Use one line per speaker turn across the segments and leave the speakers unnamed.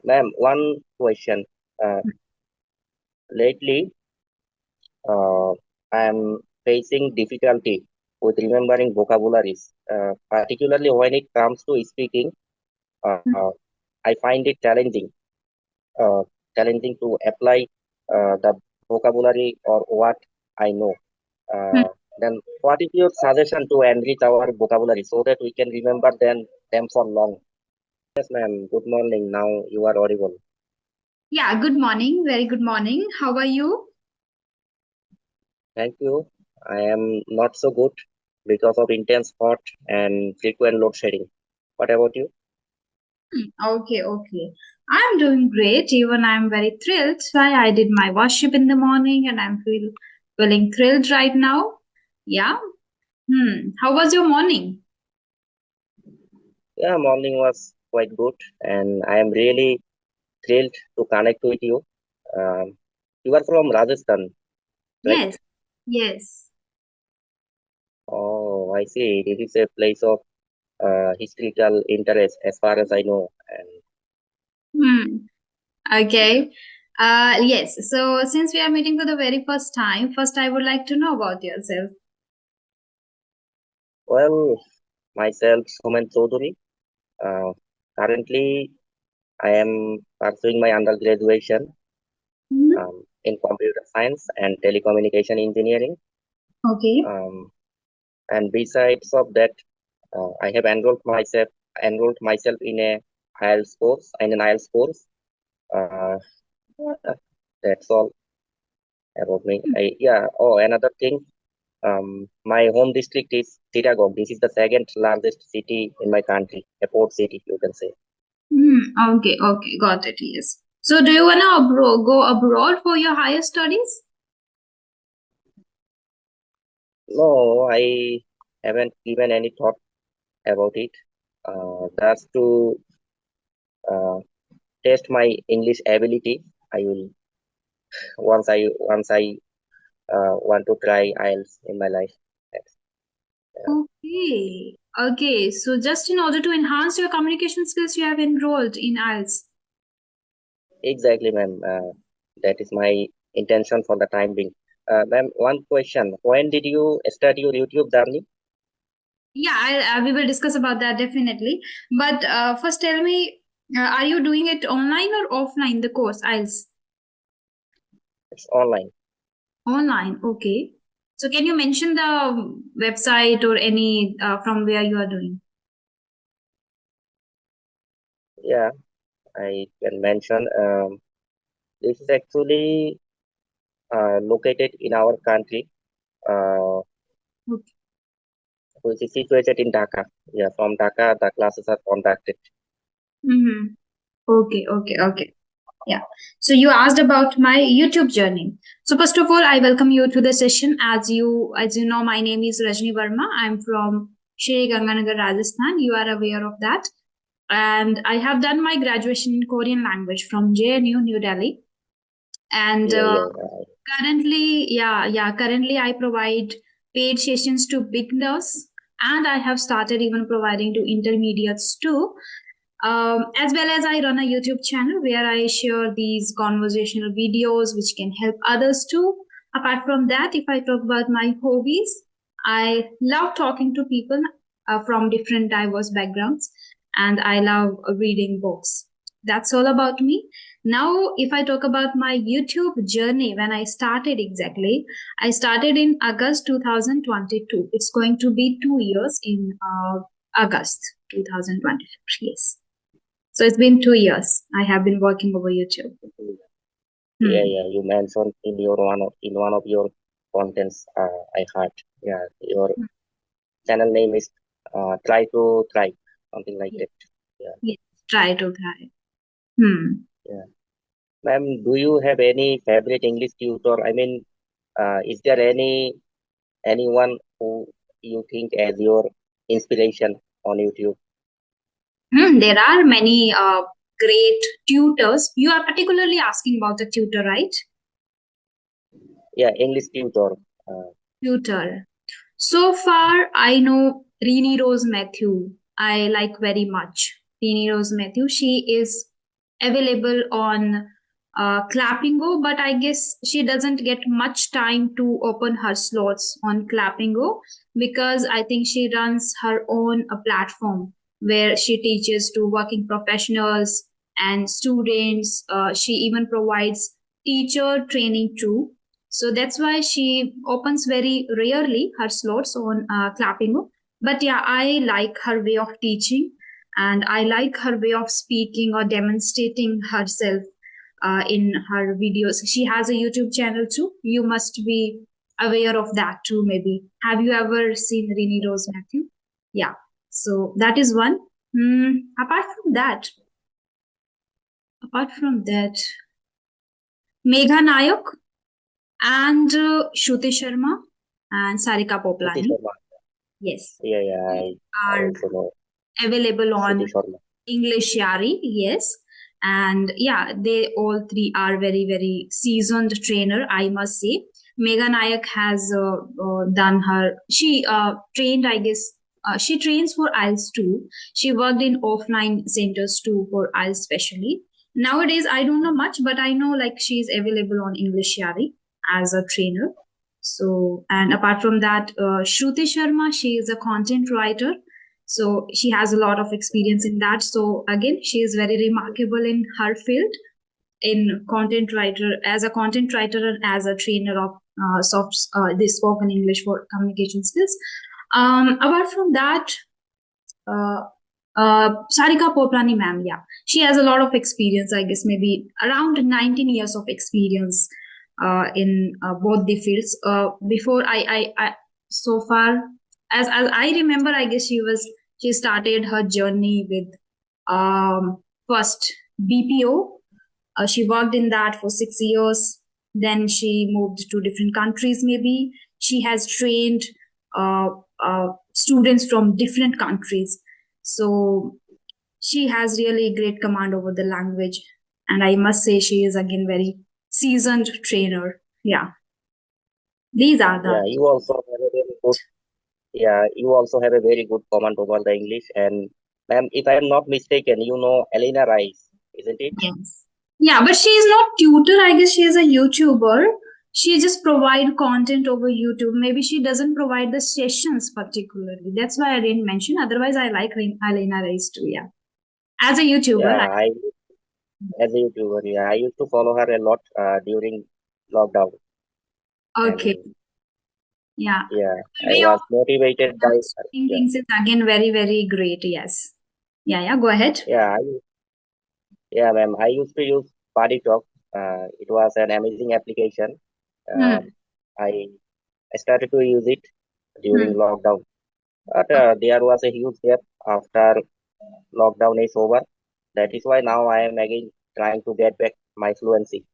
Ma'am, one question. Uh, Lately, I am facing difficulty with remembering vocabularies, particularly when it comes to speaking. Uh, I find it uh, challenging to apply the vocabulary or what I know.
Hmm.
Uh, then, what is your suggestion to enrich our vocabulary so that we can remember them for long? Yes, ma'am. Good morning. Now you are audible.
Yeah, good morning. Very good morning. How are you?
Thank you. I am not so good because of intense hot and frequent load shedding. What about you?
Okay. I'm doing great. Even I'm very thrilled. Why I did my worship in the morning and I'm feeling thrilled right now. Yeah. How was your morning?
Yeah, morning was quite good, and I am really thrilled to connect with you. Um, you are from Rajasthan, right?
Yes. Yes.
Oh, I see. This is a place of historical interest, as far as I know. And
Hmm. Okay. Yes. So since we are meeting for the very first time, first I would like to know about yourself.
well, myself, Suman Chaudhary. Uh, Currently, I am pursuing my undergraduation
Mhm.
in computer science and telecommunication engineering.
Okay.
Um, and besides of that, I have enrolled myself in a IELTS course. Uh, that's all about me. Yeah. Oh, another thing. My home district is Chittagong. This is the second largest city in my country, a port city, you can say.
Okay. Got it. Yes. So do you want to go abroad for your higher studies?
No, I haven't given any thought about it. Just to uh, test my English ability. I will once I want to try IELTS in my life. That's-
Okay. So just in order to enhance your communication skills, you have enrolled in IELTS.
Exactly, ma'am. That is my intention for the time being. Ma'am, one question. When did you start your YouTube journey?
Yeah, we will discuss about that definitely. But first, tell me, are you doing it online or offline? The course IELTS
It's online.
online. Okay. So can you mention the website or any from where you are doing?
Yeah, I can mention. This is actually located in our country, uh,
Okay.
which is situated in Dhaka. Yeah, from Dhaka, the classes are conducted.
Mm-hmm. Okay. Yeah. So you asked about my YouTube journey. So first of all, I welcome you to the session. As you know, my name is Rajni Verma. I'm from Shri Ganganagar, Rajasthan. You are aware of that. And I have done my graduation in Korean language from JNU, New Delhi. And
Yeah.
currently I provide paid sessions to beginners, and I have started even providing to intermediates too. As well as I run a YouTube channel where I share these conversational videos which can help others too. Apart from that, if I talk about my hobbies, I love talking to people from different diverse backgrounds, and I love reading books. That's all about me. Now, if I talk about my YouTube journey, when I started exactly, I started in August 2022. It's going to be 2 years in August 2024. Yes. So it's been 2 years. I have been working over YouTube. Hmm.
Yeah. You mentioned in one of your contents. I heard. Yeah, your channel name is Try to Try, something like
Yes.
that. Yeah,
Yes. Try to try. Hmm.
yeah. Ma'am, do you have any favorite English tutor? I mean, is there anyone who you think as your inspiration on YouTube?
There are many great tutors. You are particularly asking about the tutor, right?
Yeah, English tutor. Uh,
Tutor. So far, I know Rini Rose Matthew. I like very much Rini Rose Matthew. She is available on Clappingo, but I guess she doesn't get much time to open her slots on Clappingo because I think she runs her own platform where she teaches to working professionals and students. She even provides teacher training too. So that's why she opens very rarely her slots on Clappingo. But yeah, I like her way of teaching and I like her way of speaking or demonstrating herself in her videos. She has a YouTube channel too. You must be aware of that too, maybe. Have you ever seen Rini Rose Matthew? Yeah. So that is one. Apart from that, apart from that, Megha Nayak and Shruti Sharma and Sarika
Shruti
Poplani.
Sharma.
Yes,
Yeah, yeah, I
are
also know
available
Shruti
on
Sharma.
English Yari, yes. And yeah, they all three are very, very seasoned trainer, I must say. Megha Nayak has done her, she trained, I guess, she trains for IELTS too. She worked in offline centers too for IELTS specially. Nowadays, I don't know much, but I know like she's available on English Yari as a trainer. So, and apart from that, Shruti Sharma, she is a content writer, so she has a lot of experience in that. So again, she is very remarkable in her field in content writer, as a content writer and as a trainer of this spoken English for communication skills. Apart from that, uh, Sarika Poplani ma'am, yeah, she has a lot of experience. I guess maybe around 19 years of experience in both the fields. Before I so far as I remember, I guess she started her journey with first BPO. She worked in that for 6 years. Then she moved to different countries. Maybe she has trained uh, students from different countries. So she has really great command over the language, and I must say she is again very seasoned trainer. Yeah, these are
Yeah,
the.
you also have a very good. Yeah, you also have a very good comment over the English. And ma'am, if I am not mistaken, you know Elena Rice, isn't it?
Yes. Yeah, but she is not tutor. I guess she is a YouTuber. She just provide content over YouTube. Maybe she doesn't provide the sessions particularly. That's why I didn't mention. Otherwise, I like Alena Rice too. Yeah, as a YouTuber.
Yeah, I as a YouTuber, yeah, I used to follow her a lot during lockdown,
Okay.
and
Yeah.
yeah,
Her
I
way
was
of
motivated by her.
demonstrating
Yeah,
things is again very very great. Yes. Yeah. Yeah. Go ahead.
yeah, yeah, ma'am. I used to use Body Talk. It was an amazing application.
Hmm.
Um, I I started to use it during
Hmm.
lockdown, but there was a huge gap after lockdown is over. That is why now I am again trying to get back my fluency.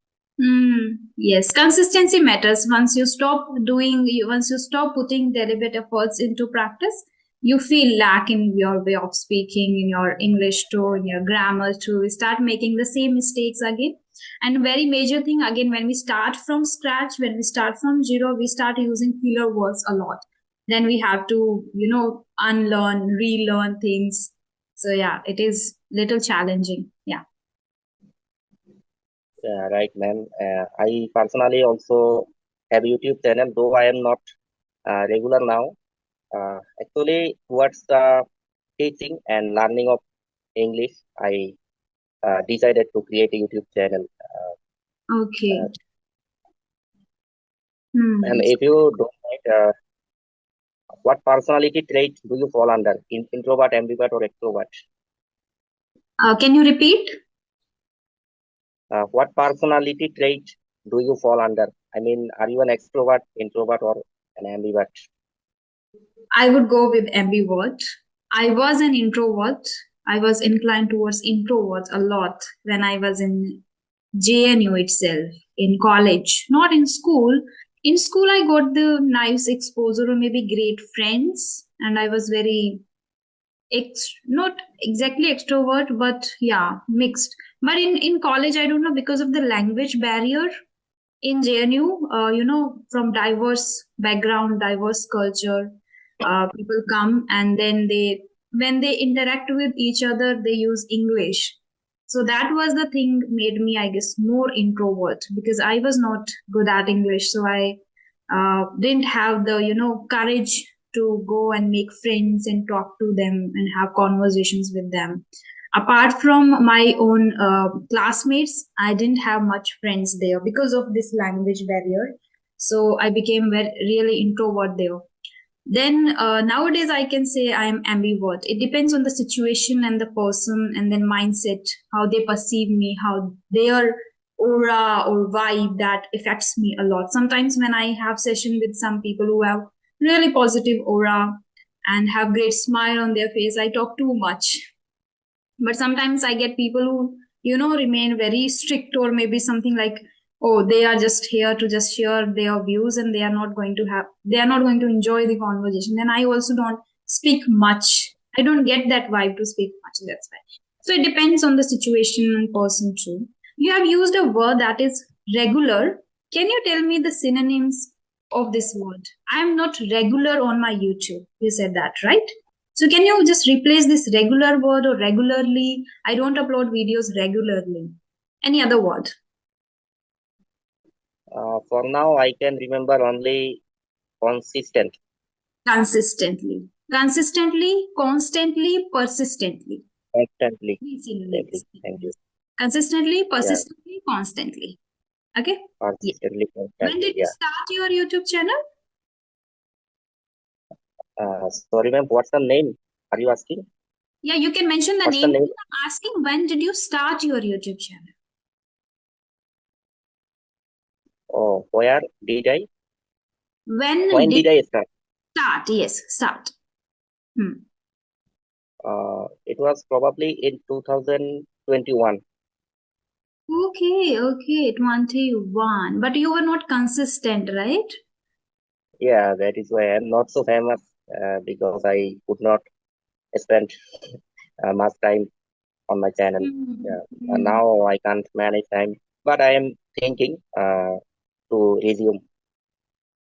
Yes, consistency matters. Once you stop putting deliberate efforts into practice, you feel lack in your way of speaking, in your English too, in your grammar too. You start making the same mistakes again. And very major thing again, when we start from scratch, when we start from zero, we start using filler words a lot. Then we have to, unlearn, relearn things. So yeah, it is little challenging. Yeah.
Right, ma'am. I personally also have YouTube channel, though I am not regular now. Actually, towards the teaching and learning of English, I decided to create a YouTube channel. Uh,
Okay. Hmm.
and if you don't mind, what personality trait do you fall under? Introvert, ambivert, or extrovert?
Can you repeat?
What personality trait do you fall under? I mean, are you an extrovert, introvert, or an ambivert?
I would go with ambivert. I was an introvert. I was inclined towards introvert a lot when I was in JNU itself, in college, not in school. In school, I got the nice exposure or maybe great friends, and I was very not exactly extrovert, but yeah, mixed. But in college, I don't know because of the language barrier in JNU, from diverse background, diverse culture, people come and then when they interact with each other, they use English. So that was the thing made me, I guess, more introvert because I was not good at English. So I didn't have the, courage to go and make friends and talk to them and have conversations with them. Apart from my own classmates, I didn't have much friends there because of this language barrier. So I became really introvert there. Then nowadays I can say I am ambivert. It depends on the situation and the person and then mindset, how they perceive me, how their aura or vibe that affects me a lot. Sometimes when I have session with some people who have really positive aura and have great smile on their face, I talk too much. But sometimes I get people who remain very strict or maybe something like, oh, they are just here to just share their views and they are not going to enjoy the conversation. Then I also don't speak much. I don't get that vibe to speak much. That's why. So it depends on the situation and person too. You have used a word that is regular. Can you tell me the synonyms of this word? I am not regular on my YouTube. You said that, right? So can you just replace this regular word or regularly? I don't upload videos regularly. Any other word?
For now, I can remember only consistent.
Consistently. Consistently, constantly, persistently.
Constantly.
Three
Constantly.
synonyms.
Thank you.
Consistently,
Yeah,
persistently, constantly. Okay? Yeah.
consistently,
When
constantly.
did you
Yeah.
start your YouTube channel?
Sorry, ma'am. What's the name? Are you asking?
Yeah, you can mention the
What's the
name.
name?
I'm asking when did you start your YouTube channel?
Oh, where did I?
When
When
did
did I start?
start? Yes, start. Hmm.
It was probably in 2021.
Okay, okay, 21. But you were not consistent, right?
Yeah, that is why I'm not so famous because I could not spend much time on my channel.
Mm,
Yeah,
mm.
now I can't manage time, but I am thinking to resume.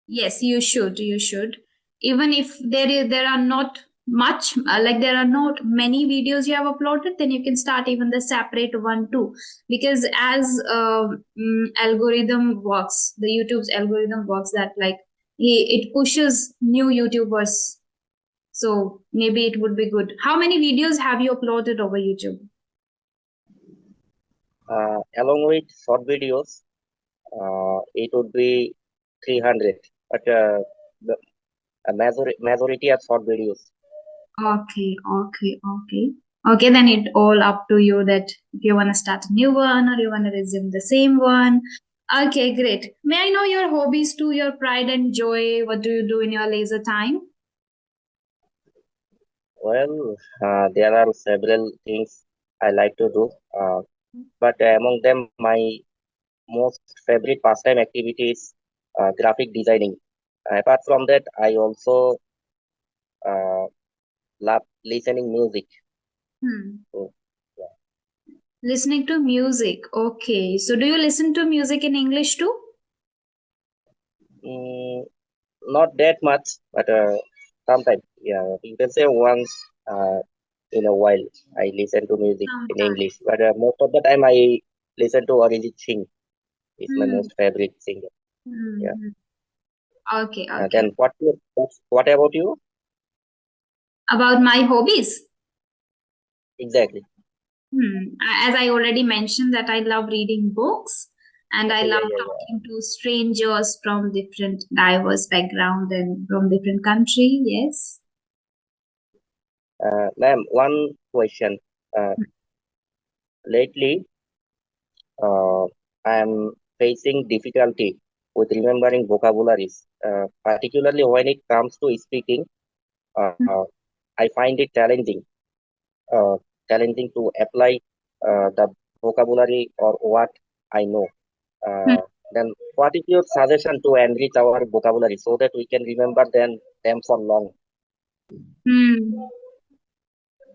Yes, you should. You should. Even if there are not much like there are not many videos you have uploaded, then you can start even the separate one too. Because as algorithm works, the YouTube's algorithm works that like it pushes new YouTubers. So maybe it would be good. How many videos have you uploaded over YouTube?
Along with short videos, it would be 300, but the majority are short videos.
Okay, okay, okay. Okay, then it all up to you that if you want to start a new one or you want to resume the same one. Okay, great. May I know your hobbies too, your pride and joy? What do you do in your leisure time?
Well, there are several things I like to do, but among them, my most favorite pastime activity is graphic designing. Apart from that, I also uh, love listening music.
Hmm.
So, yeah.
Listening to music. Okay. So do you listen to music in English too?
Mm, not that much, but sometimes, yeah, you can say once in a while I listen to music in
Sometimes.
English, but most of the time I listen to Arijit Singh. Is my
Hmm.
most favorite singer. Yeah.
Hmm. Okay, okay.
Then what about you?
About my hobbies.
Exactly.
As I already mentioned that I love reading books and I
Okay, yeah,
love
yeah, yeah.
talking to strangers from different diverse background and from different country. Yes.
Ma'am, one question. Uh, Lately, I am facing difficulty with remembering vocabularies, particularly when it comes to speaking. Uh, I find it uh, challenging to apply the vocabulary or what I know.
Hmm.
Then, what is your suggestion to enrich our vocabulary so that we can remember them for long?
Hmm.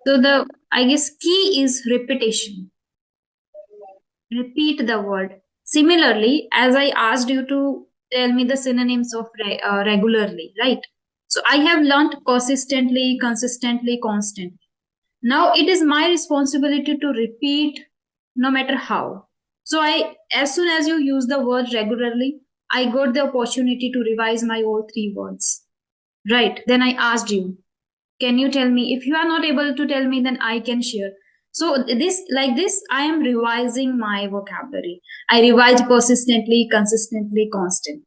So the I guess key is repetition. Repeat the word. Similarly, as I asked you to tell me the synonyms of regularly, right? So I have learned consistently, consistently, constantly. Now it is my responsibility to repeat no matter how. So as soon as you use the word regularly, I got the opportunity to revise my all three words. Right. Then I asked you, can you tell me? If you are not able to tell me, then I can share. So like this, I am revising my vocabulary. I revise persistently, consistently, constant.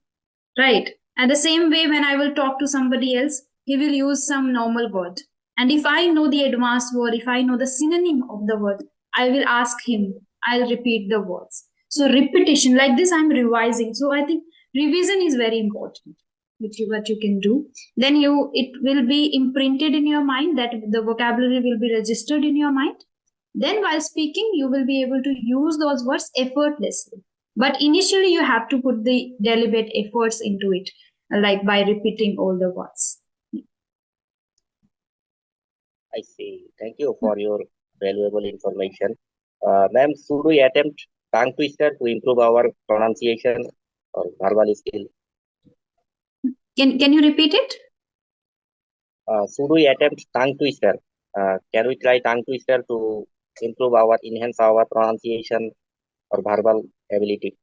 Right. And the same way, when I will talk to somebody else, he will use some normal word. And if I know the advanced word, if I know the synonym of the word, I will ask him, I'll repeat the words. So repetition, like this, I'm revising. So I think revision is very important, which what you can do. Then it will be imprinted in your mind, that the vocabulary will be registered in your mind. Then while speaking, you will be able to use those words effortlessly. But initially, you have to put the deliberate efforts into it, like by repeating all the words.
I see. Thank you for your valuable information. Ma'am, should we attempt tongue twister to improve our pronunciation or verbal skill?
Can you repeat it?
Should we attempt tongue twister? Can we try tongue twister to enhance our pronunciation or verbal ability?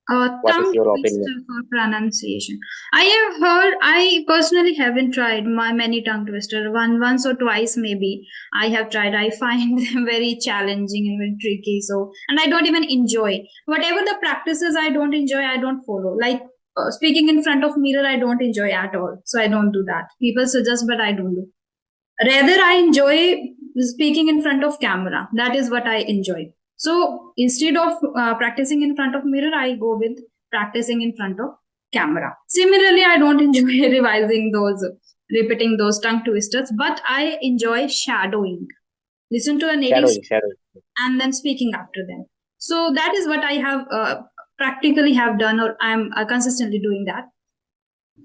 What is
Tongue
your opinion?
twister for pronunciation. I have heard. I personally haven't tried many tongue twister. Once or twice maybe I have tried. I find them very challenging and very tricky. So, and I don't even enjoy whatever the practices. I don't enjoy. I don't follow. Like speaking in front of mirror, I don't enjoy at all. So I don't do that. People suggest, but I don't do. Rather, I enjoy speaking in front of camera. That is what I enjoy. So instead of practicing in front of mirror, I go with practicing in front of camera. Similarly, I don't enjoy repeating those tongue twisters, but I enjoy shadowing. Listen to a native
Shadowing.
and then speaking after them. So that is what I have practically have done, or I'm consistently doing that.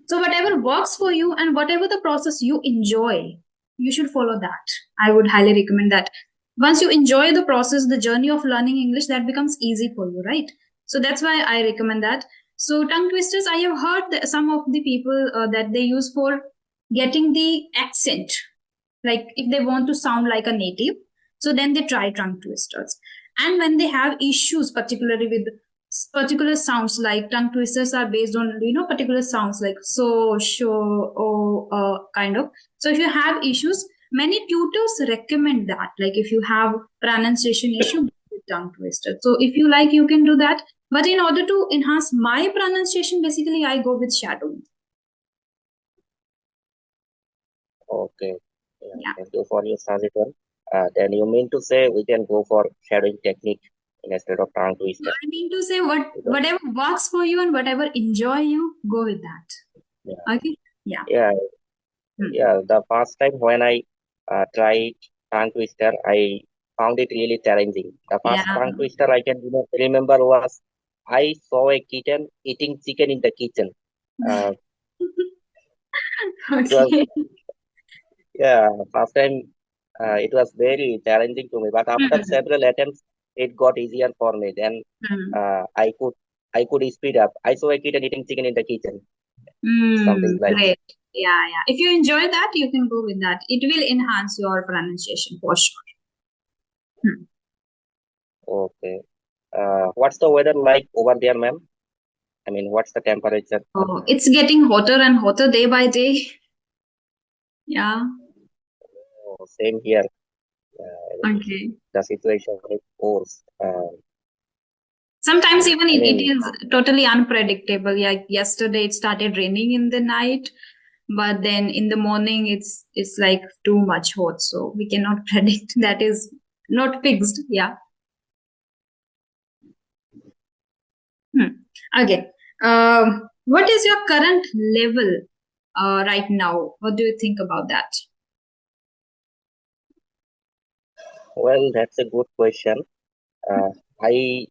So whatever works for you and whatever the process you enjoy, you should follow that. I would highly recommend that. Once you enjoy the process, the journey of learning English, that becomes easy for you, right? So that's why I recommend that. So tongue twisters, I have heard that some of the people that they use for getting the accent, like if they want to sound like a native, so then they try tongue twisters. And when they have issues, particularly with particular sounds, like tongue twisters are based on particular sounds like so, show, or kind of. So if you have issues, many tutors recommend that, like if you have pronunciation issue, tongue twister. So if you like, you can do that. But in order to enhance my pronunciation, basically I go with shadowing.
Okay.
Yeah.
Thank you for your suggestion. Then you mean to say we can go for shadowing technique instead of tongue twister?
I mean to say,
Because,
whatever works for you and whatever enjoy you, go with that.
yeah,
Okay? Yeah.
yeah,
Hmm.
yeah. The first time when I tried tongue twister, I found it really challenging. The
Yeah.
first tongue twister I can remember was I saw a kitten eating chicken in the kitchen. Uh, it was
Okay.
Yeah, first time it was very challenging to me, but after
Hmm.
several attempts, it got easier for me. Then
Hmm.
uh, I could I could speed up. I saw a kitten eating chicken in the kitchen, something like
Great. Yeah, yeah. If you enjoy that, you can go with that. It will enhance your pronunciation for sure. Hmm.
okay. What's the weather like over there, ma'am? I mean, what's the temperature?
Oh, it's getting hotter and hotter day by day. Yeah.
Oh, same here.
Okay.
The situation is worse.
Sometimes even
I
it
mean,
is totally unpredictable. Like yesterday, it started raining in the night, but then in the morning, it's like too much hot. So we cannot predict. That is not fixed. Yeah. Hmm. Okay. What is your current level right now? What do you think about that?
well, that's a good question. I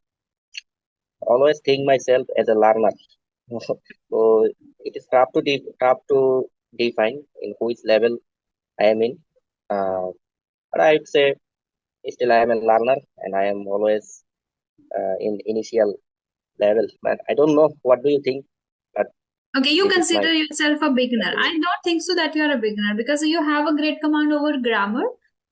always think myself as a learner. So it is tough to define in which level I am in. Uh, but I would say still I am a learner and I am always in initial level. But I don't know. What do you think? But
Okay, you
this is my
consider yourself a beginner. I
opinion.
don't think so that you are a beginner, because you have a great command over grammar.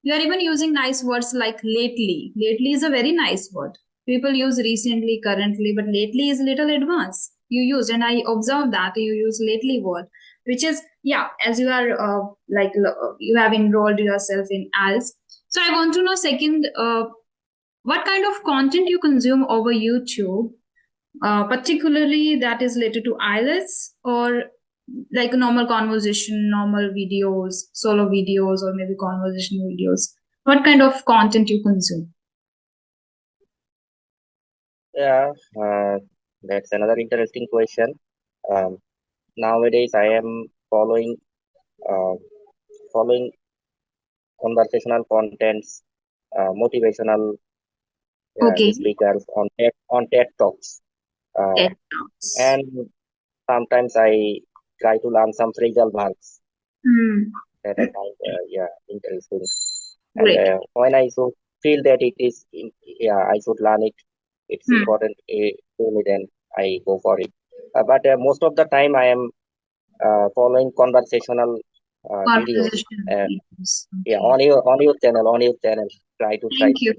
You are even using nice words like lately. Lately is a very nice word. People use recently, currently, but lately is little advanced. You use, and I observed that you use lately word, which is, yeah, as you are you have enrolled yourself in IELTS. So I want to know second, what kind of content you consume over YouTube, particularly that is related to IELTS, or like normal conversation, normal videos, solo videos, or maybe conversation videos. What kind of content you consume?
Yeah, that's another interesting question. Um, Nowadays, I am uh, following conversational contents, motivational
Okay,
speakers on TED Talks, uh,
TED Talks.
and sometimes I try to learn some phrasal verbs
Hmm.
that I find interesting. And
Great.
when I so feel that I should learn it. It's
Hmm.
important to me. Then I go for it. But most of the time, I am following conversational videos.
Conversation
Uh,
videos.
yeah,
Okay.
on your channel. Try
Thank you.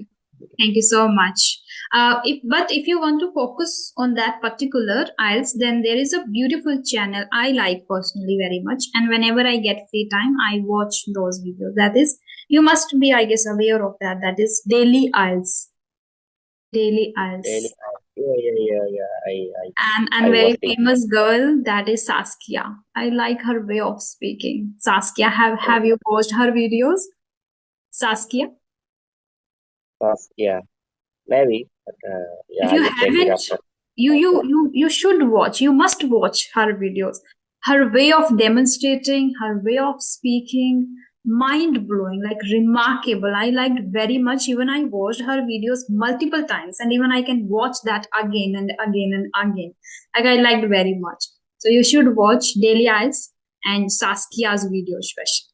Thank you so much. If you want to focus on that particular IELTS, then there is a beautiful channel I like personally very much, and whenever I get free time, I watch those videos. That is, you must be, I guess, aware of that. That is Daily IELTS. Daily
daily.
IELTS.
Yeah.
And
I
very
watched it.
famous girl that is Saskia. I like her way of speaking. Saskia,
Oh,
have you watched her videos? Saskia?
fast, yeah, maybe. But, yeah,
If
I
you
will check it
haven't,
after.
you should watch. You must watch her videos. Her way of demonstrating, her way of speaking, mind blowing, like remarkable. I liked very much. Even I watched her videos multiple times, and even I can watch that again and again and again. Like I liked very much. So you should watch Daily Eyes and Saskia's video especially.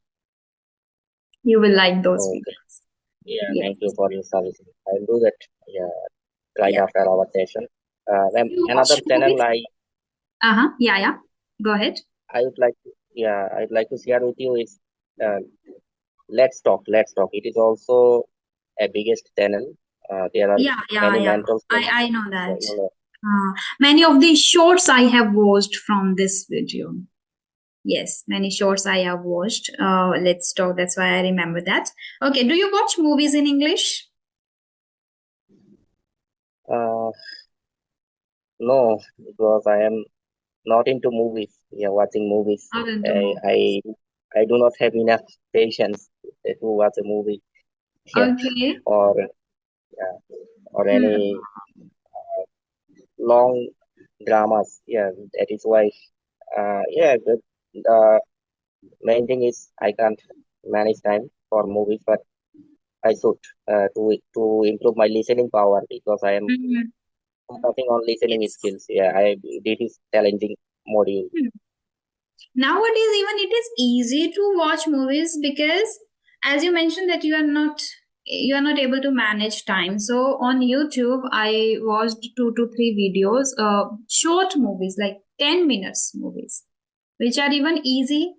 You will like those
Okay.
videos.
Yeah,
Yes.
thank you for your services. I'll do that. Yeah, right
Yeah.
after our session. Then
You
another
watch
channel
movies? Uh-huh. Yeah, yeah. Go ahead.
I would like to, yeah, I'd like to share with you is uh, Let's Talk. It is also a biggest channel. There are
Yeah, yeah,
many
yeah.
mentors.
I know that. Many of the shorts I have watched from this video. Yes, many shorts I have watched. Let's talk. That's why I remember that. Okay, do you watch movies in English?
Uh, no, because I am not into movies. Yeah, watching movies.
Not into
I
movies.
I, I do not have enough patience to watch a movie. Yeah,
Okay.
or yeah, or
Hmm.
any long dramas. Yeah, that is why. The main thing is I can't manage time for movies, but I should to improve my listening power because I am
Mhm.
focusing on listening
Yes.
skills. Yeah, I it is challenging module.
Hmm. Nowadays even it is easy to watch movies because, as you mentioned, that you are not able to manage time. So on YouTube I watched 2 to 3 videos, short movies like 10 minutes movies, which are even easy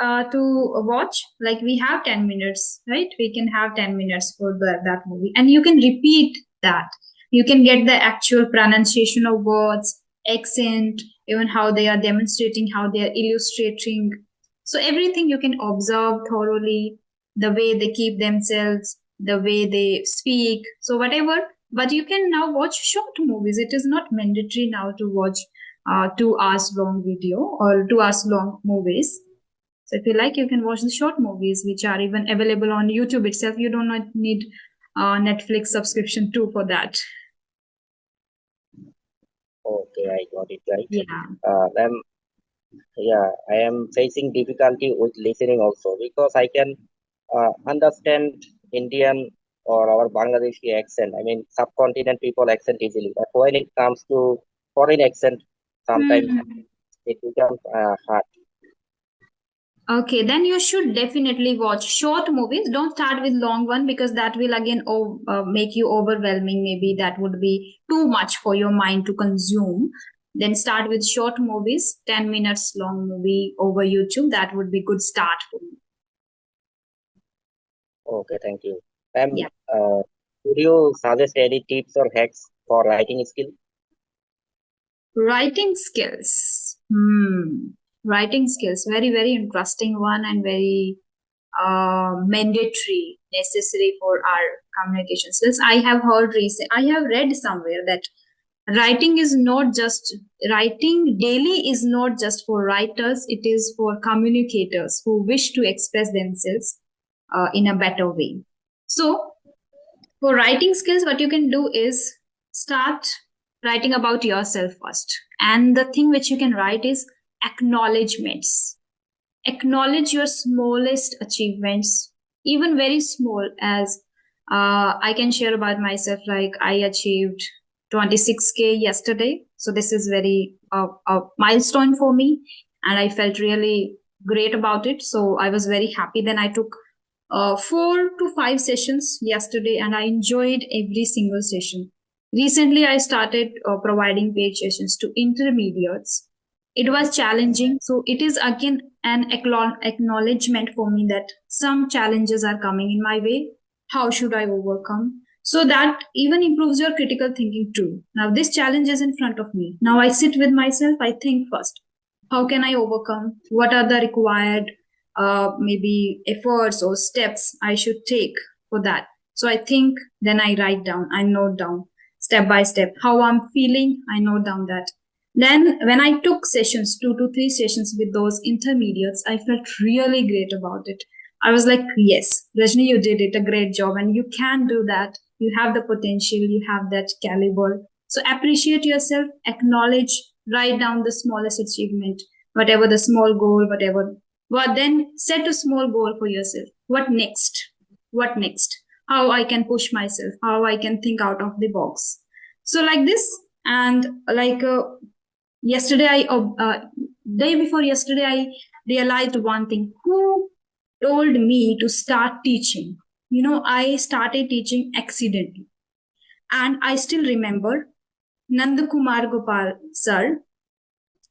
to watch. Like we have 10 minutes, right? We can have 10 minutes for that movie, and you can repeat that. You can get the actual pronunciation of words, accent, even how they are demonstrating, how they are illustrating. So everything you can observe thoroughly, the way they keep themselves, the way they speak, so whatever. But you can now watch short movies. It is not mandatory now to watch 2 hours long video or 2 hours long movies. So if you like, you can watch the short movies, which are even available on YouTube itself. You do not need Netflix subscription too for that.
Okay, I got it right.
Yeah.
Then yeah, I am facing difficulty with listening also because I can understand Indian or our Bangladeshi accent. I mean, subcontinent people accent easily, but when it comes to foreign accent, sometimes
Hmm.
it becomes hard.
Okay, then you should definitely watch short movies. Don't start with long one because that will again make you overwhelming. Maybe that would be too much for your mind to consume. Then start with short movies, 10 minutes long movie over YouTube. That would be good start for you.
Okay, thank you. Ma'am,
Yeah.
could you suggest any tips or hacks for writing skill?
Writing skills. Writing skills. Very, very interesting one and very mandatory, necessary for our communication skills. I have read somewhere that writing is not just writing daily is not just for writers, it is for communicators who wish to express themselves in a better way. So for writing skills, what you can do is start writing about yourself first. And the thing which you can write is acknowledgements. Acknowledge your smallest achievements, even very small, as I can share about myself. Like I achieved 26K yesterday. So this is very a milestone for me. And I felt really great about it. So I was very happy. Then I took 4 to 5 sessions yesterday and I enjoyed every single session. Recently, I started providing paid sessions to intermediates. It was challenging. So it is again an acknowledgement for me that some challenges are coming in my way. How should I overcome? So that even improves your critical thinking too. Now, this challenge is in front of me. Now I sit with myself, I think first. How can I overcome? What are the required maybe efforts or steps I should take for that? So I think, then I write down, I note down step by step how I'm feeling, I note down that. Then, when I took sessions, 2 to 3 sessions with those intermediates, I felt really great about it. I was like, yes, Rajni, you did it, a great job, and you can do that. You have the potential, you have that caliber. So appreciate yourself, acknowledge, write down the smallest achievement, whatever the small goal, whatever. But then set a small goal for yourself. What next? What next? How I can push myself, how I can think out of the box. So like this, and like yesterday day before yesterday I realized one thing. Who told me to start teaching? I started teaching accidentally, and I still remember Nandakumar Gopal sir.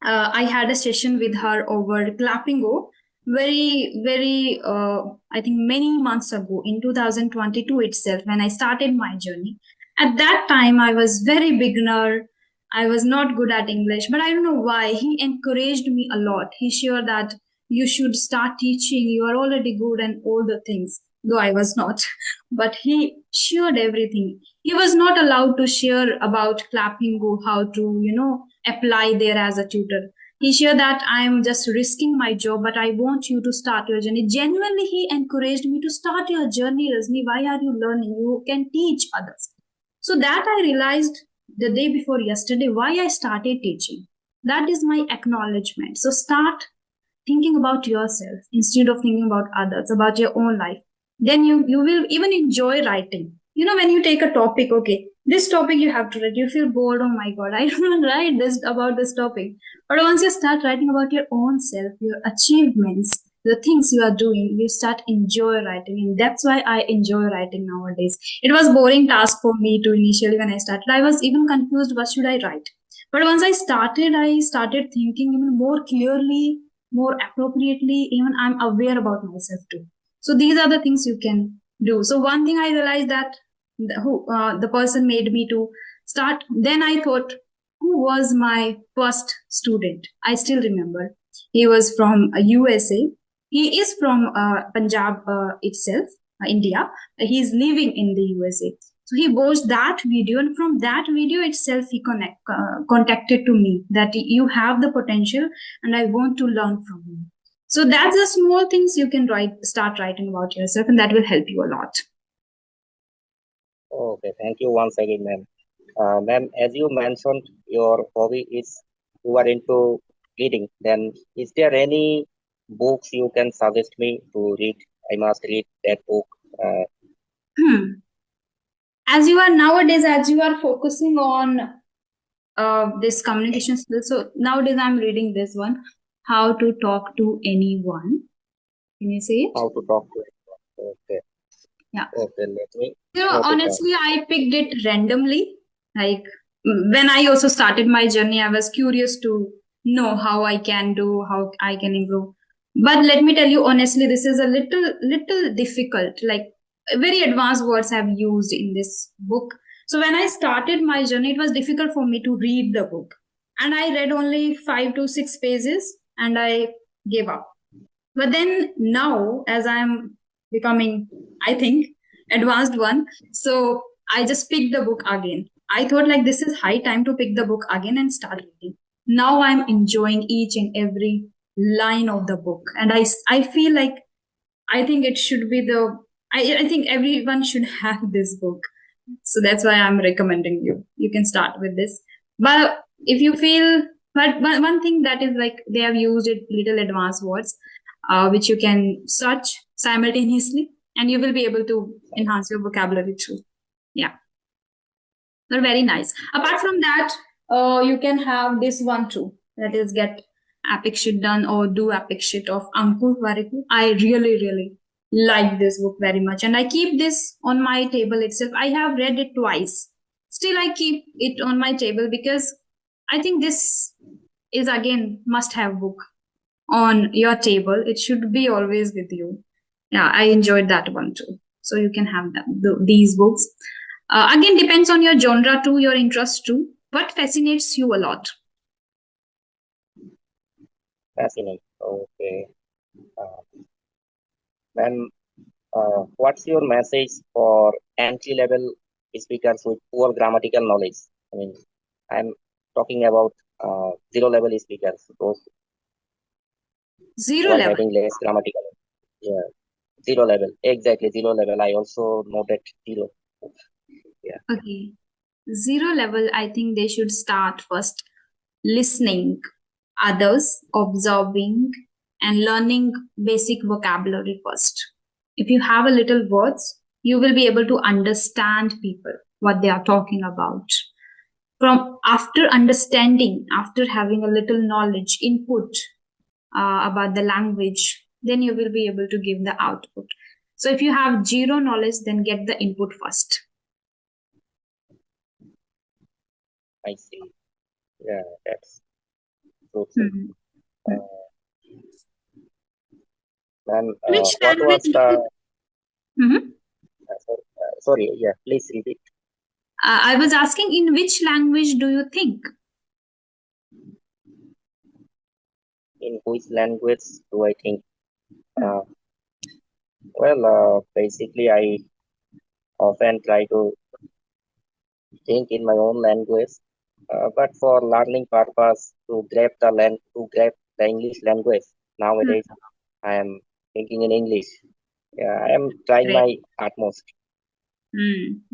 I had a session with her over Clappingo very, very, I think many months ago in 2022 itself when I started my journey. At that time, I was very beginner. I was not good at English, but I don't know why. He encouraged me a lot. He shared that you should start teaching. You are already good and all the things, though I was not. But he shared everything. He was not allowed to share about Clappingo, how to, apply there as a tutor. He shared that I'm just risking my job, but I want you to start your journey. Genuinely, he encouraged me to start your journey, Rajni. Why are you learning? You can teach others. So that I realized the day before yesterday why I started teaching. That is my acknowledgement. So start thinking about yourself instead of thinking about others, about your own life. Then you will even enjoy writing. When you take a topic, okay, this topic you have to write, you feel bored, oh my god, I don't write this about this topic. But once you start writing about your own self, your achievements, the things you are doing, you start enjoy writing. And that's why I enjoy writing nowadays. It was boring task for me to initially when I started. I was even confused, what should I write? But once I started thinking even more clearly, more appropriately. Even I'm aware about myself too. So these are the things you can do. So one thing I realized that the person made me to start. Then I thought, who was my first student? I still remember. He was from USA. He is from Punjab itself, India. He's living in the USA. So he watched that video, and from that video itself, he contacted to me that you have the potential, and I want to learn from you. So that's the small things you can start writing about yourself, and that will help you a lot.
Okay, thank you once again, ma'am. Ma'am, as you mentioned, your hobby is you are into reading. Then, is there any books you can suggest me to read? I must read that book.
Hmm. As you are focusing on this communication skills, so nowadays I'm reading this one, How to Talk to Anyone. Can you say it?
How to talk to it. Okay,
Yeah.
okay, let me note it down.
Honestly, I picked it randomly. Like when I also started my journey, I was curious to know how I can do, how I can improve. But let me tell you honestly, this is a little difficult. Like very advanced words I've used in this book. So when I started my journey, it was difficult for me to read the book. And I read only 5 to 6 pages and I gave up. But then now, as I'm becoming, I think, advanced one, so I just picked the book again. I thought like this is high time to pick the book again and start reading. Now I'm enjoying each and every line of the book, and I feel like I think it should be the I think everyone should have this book. So that's why I'm recommending you. You can start with this. But if you feel, but one thing that is like they have used it little advanced words, which you can search simultaneously, and you will be able to enhance your vocabulary too. Yeah, they're very nice. Apart from that, you can have this one too. That is get epic shit done or do epic shit of Ankur Warikoo. I really like this book very much, and I keep this on my table itself. I have read it twice. Still, I keep it on my table because I think this is again must have book on your table. It should be always with you. Yeah, I enjoyed that one too. So you can have these books. Again, depends on your genre too, your interest too. What fascinates you a lot?
Fascinating. Okay. Uh, then, what's your message for entry-level speakers with poor grammatical knowledge? I mean, I'm talking about zero-level speakers, those
Zero
who are
level.
having less grammatical. Yeah, zero level. Exactly, zero level. I also noted zero. Yeah,
Okay. Zero level, I think they should start first listening others, observing, and learning basic vocabulary first. If you have a little words, you will be able to understand people, what they are talking about. From after understanding, after having a little knowledge, input about the language, then you will be able to give the output. So if you have zero knowledge, then get the input first.
I see. Yeah, that's fruitful.
Hmm.
Uh, then,
Which
what
language
was
do
the?
you? Mhm.
Sorry. Yeah, please repeat.
I was asking, in which language do you think?
In which language do I think?
Hmm.
Uh, basically, I often try to think in my own language, but for learning purpose to grab the English language
Hmm.
nowadays, I am thinking in English. Yeah, I am trying
Great.
my utmost.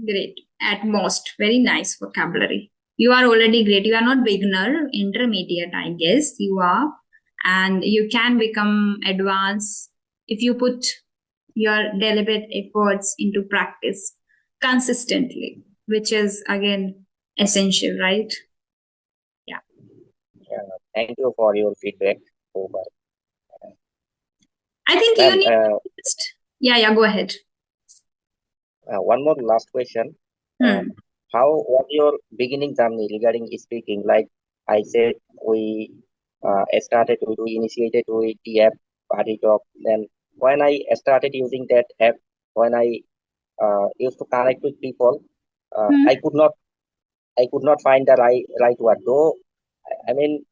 Great. At most, very nice vocabulary. You are already great. You are not beginner, intermediate, I guess. You are. And you can become advanced if you put your deliberate efforts into practice consistently, which is again essential, right? Yeah.
Yeah, thank you for your feedback. Over.
I think you
Ma'am,
need to just, yeah, go ahead.
one more last question. Uh,
Hmm.
how was your beginning journey regarding speaking? Like I said, we initiated with the app Party Talk. Then when I started using that app, when I used to connect with people,
Hmm.
I could not find the right word. Though I mean,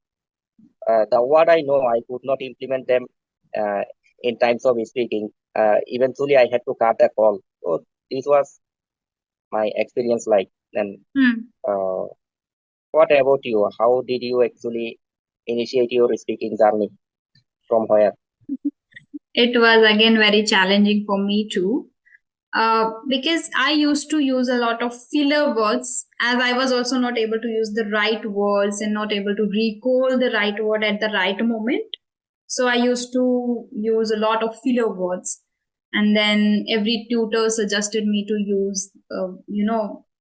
the word I know, I could not implement them uh, in times of speaking. Eventually, I had to cut the call. So this was my experience like. And
Hmm.
uh, what about you? How did you actually initiate your speaking journey? From where?
It was again very challenging for me too. Because I used to use a lot of filler words, as I was also not able to use the right words and not able to recall the right word at the right moment. So I used to use a lot of filler words. And then every tutor suggested me to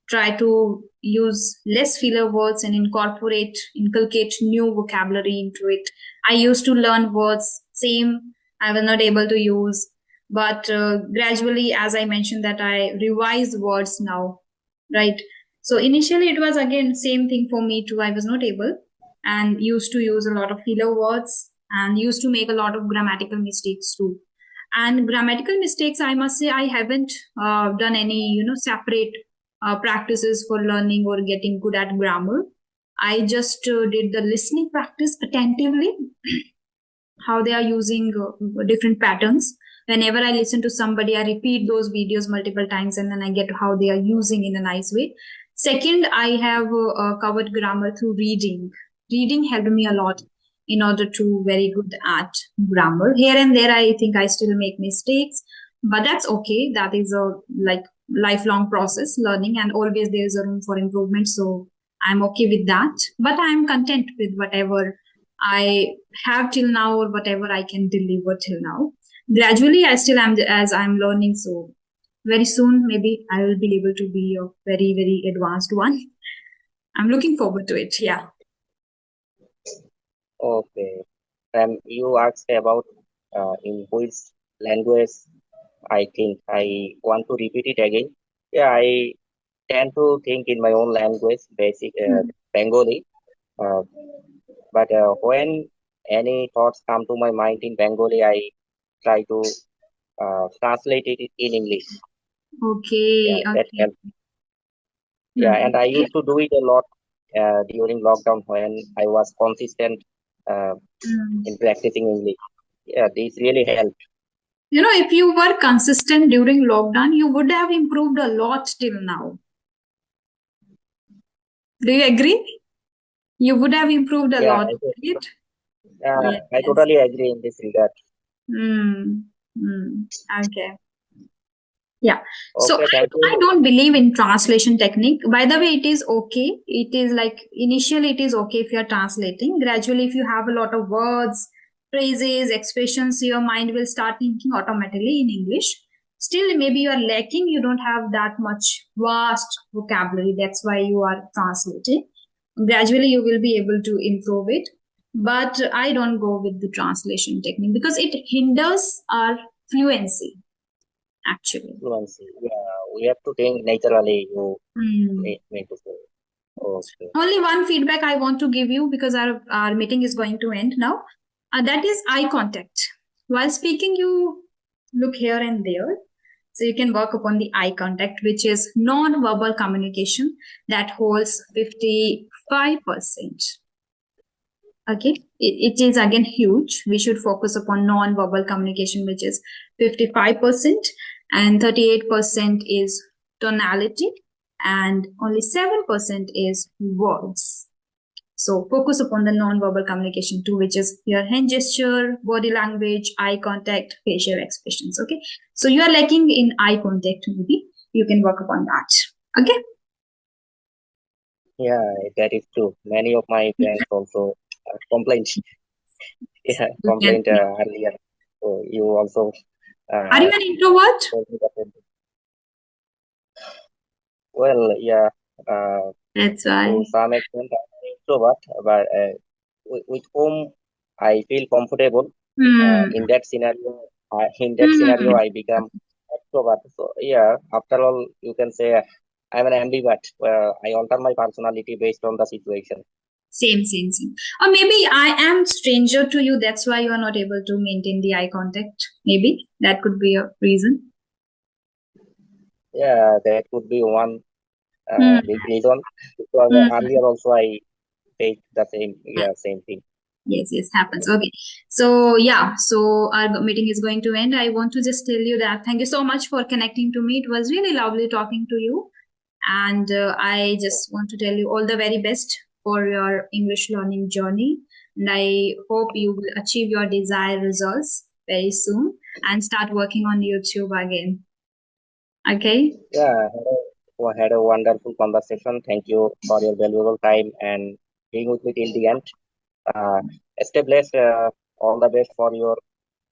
try to use less filler words and inculcate new vocabulary into it. I used to learn words, same, I was not able to use. But gradually, as I mentioned, that I revise words now, right? So initially, it was again same thing for me too. I was not able and used to use a lot of filler words and used to make a lot of grammatical mistakes too. And grammatical mistakes, I must say, I haven't done any separate practices for learning or getting good at grammar. I just did the listening practice attentively, how they are using different patterns. Whenever I listen to somebody, I repeat those videos multiple times, and then I get how they are using in a nice way. Second, I have covered grammar through reading. Reading helped me a lot in order to very good at grammar. Here and there, I think I still make mistakes, but that's okay. That is a like lifelong process learning, and always there is a room for improvement. So I'm okay with that, but I'm content with whatever I have till now or whatever I can deliver till now. Gradually, I still am as I'm learning. So very soon, maybe I will be able to be a very, very advanced one. I'm looking forward to it. Yeah.
Okay. You asked about in which language. I think I want to repeat it again. Yeah, I tend to think in my own language, basic Bengali. Uh, but when any thoughts come to my mind in Bengali, I try to translate it in English.
Okay.
Yeah, that
Okay.
helps. Yeah, and I
Okay.
used to do it a lot during lockdown when I was consistent uh,
Mm.
in practicing English. Yeah, this really helped.
If you were consistent during lockdown, you would have improved a lot till now. Do you agree? You would have improved a
Yeah,
lot, right?
I
Yes.
totally agree in this regard.
Mm. Mm. Okay. Yeah. So
Okay, thank
I
you.
don't believe in translation technique. By the way, it is okay. It is like initially it is okay if you are translating. Gradually, if you have a lot of words, phrases, expressions, your mind will start thinking automatically in English. Still, maybe you are lacking. You don't have that much vast vocabulary. That's why you are translating. Gradually, you will be able to improve it. But I don't go with the translation technique because it hinders our fluency actually.
Fluency. Yeah, we have to think naturally. You
Hmm.
mean to say. Okay.
Only one feedback I want to give you because our meeting is going to end now. That is eye contact. While speaking, you look here and there. So you can work upon the eye contact, which is non-verbal communication that holds 55%. Okay, it is again huge. We should focus upon non-verbal communication, which is 55%, and 38% is tonality, and only 7% is words. So focus upon the non-verbal communication too, which is your hand gesture, body language, eye contact, facial expressions. Okay, so you are lacking in eye contact, maybe you can work upon that. Okay.
Yeah, that is true. Many of my friends also complained. Yeah,
You can.
complained earlier. So you also
Are you
uh,
an introvert?
told me that. Well, yeah. Uh,
That's
to
why.
some extent, I'm an introvert, but with whom I feel comfortable.
Hmm.
In that scenario,
Hmm.
I become extrovert. So yeah, after all, you can say I'm an ambivert. I alter my personality based on the situation.
Same. Or maybe I am stranger to you. That's why you are not able to maintain the eye contact. Maybe that could be a reason.
Yeah, that could be one
Hmm.
big reason because
Hmm.
earlier also I faced the same thing.
Yes, happens. Okay. So, yeah, so our meeting is going to end. I want to just tell you that thank you so much for connecting to me. It was really lovely talking to you. And I just want to tell you all the very best for your English learning journey. And I hope you will achieve your desired results very soon and start working on YouTube again. Okay.
Yeah, had a wonderful conversation. Thank you for your valuable time and being with me till the end. Uh, Stay blessed. All the best for your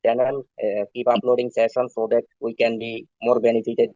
channel. Keep uploading sessions so that we can be more benefited